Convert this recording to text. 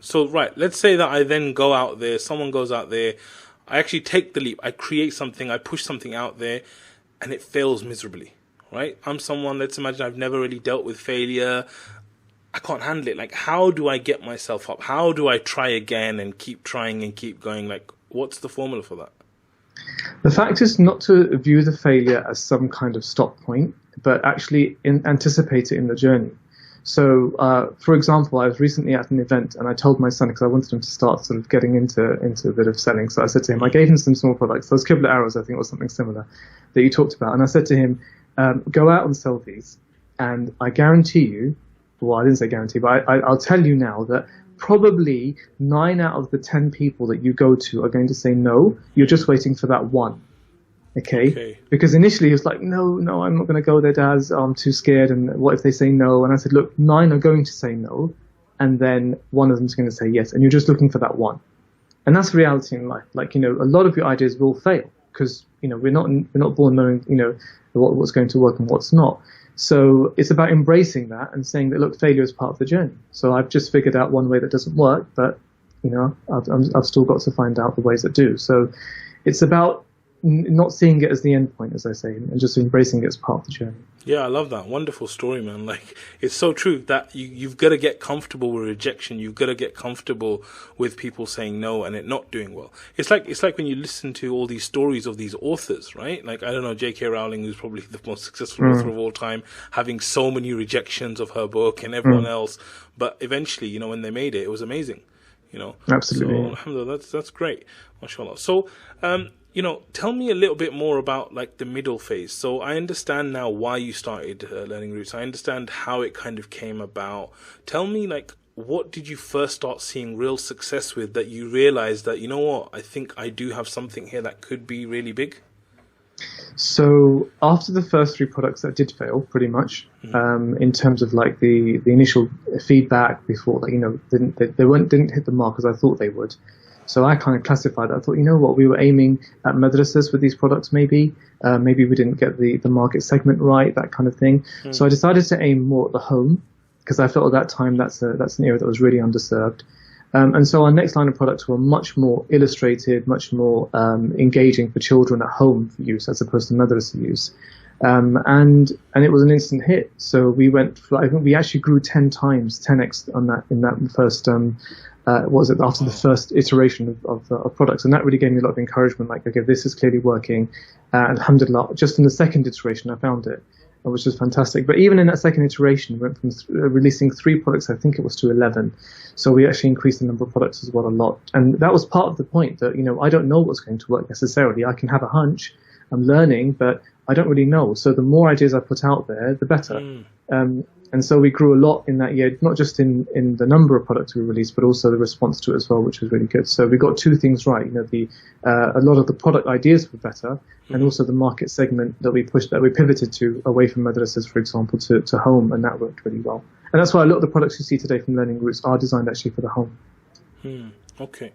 So, right, let's say that I then go out there, someone goes out there, I actually take the leap, I create something, I push something out there, and it fails miserably, right? I'm someone, let's imagine I've never really dealt with failure. I can't handle it. Like, how do I get myself up? How do I try again and keep trying and keep going? Like, what's the formula for that? The fact is not to view the failure as some kind of stop point, but actually anticipate it in the journey. So, for example, I was recently at an event and I told my son, because I wanted him to start sort of getting into a bit of selling. So I said to him, I gave him some small products. Those Qibla arrows, I think, or something similar that you talked about. And I said to him, go out and sell these. And I guarantee you, well, I didn't say guarantee, but I'll tell you now that probably 9 out of the 10 people that you go to are going to say no. You're just waiting for that one. Okay. Because initially he was like, no, I'm not going to go there, Dad. I'm too scared. And what if they say no? And I said, look, 9 are going to say no. And then one of them's going to say yes. And you're just looking for that one. And that's reality in life. Like, a lot of your ideas will fail because, we're not born knowing, what's going to work and what's not. So it's about embracing that and saying that, look, failure is part of the journey. So I've just figured out one way that doesn't work, but, I've still got to find out the ways that do. So it's about not seeing it as the end point, as I say, and just embracing it as part of the journey. Yeah, I love that. Wonderful story, man. Like, it's so true that you've got to get comfortable with rejection. You've got to get comfortable with people saying no and it not doing well. It's like when you listen to all these stories of these authors, right? Like, I don't know, J.K. Rowling, who's probably the most successful author of all time, having so many rejections of her book and everyone else. But eventually, when they made it, it was amazing, Absolutely. So, alhamdulillah, that's great. MashaAllah. So, tell me a little bit more about like the middle phase. So I understand now why you started learning Roots. I understand how it kind of came about. Tell me, like, what did you first start seeing real success with that you realized that, I think I do have something here that could be really big? So after the first 3 products that did fail, pretty much, in terms of like the initial feedback before, like, didn't hit the mark as I thought they would. So I kind of classified it. I thought, what, we were aiming at madrasas with these products maybe. Maybe we didn't get the market segment right, that kind of thing. So I decided to aim more at the home because I felt at that time that's an area that was really underserved. And so our next line of products were much more illustrated, much more engaging for children at home for use as opposed to madrasa use. And it was an instant hit. So I think we actually grew 10x in that first after the first iteration of products, and that really gave me a lot of encouragement. Like, okay, this is clearly working. Alhamdulillah, just in the second iteration, I found it, which was fantastic. But even in that second iteration, we went from releasing 3 products, I think it was, to 11. So we actually increased the number of products as well a lot. And that was part of the point that, I don't know what's going to work necessarily. I can have a hunch, I'm learning, but I don't really know. So the more ideas I put out there, the better. And so we grew a lot in that year, not just in the number of products we released, but also the response to it as well, which was really good. So we got 2 things right. A lot of the product ideas were better, and also the market segment that we pivoted to away from madrasas, for example, to home, and that worked really well. And that's why a lot of the products you see today from Learning Roots are designed actually for the home. Okay.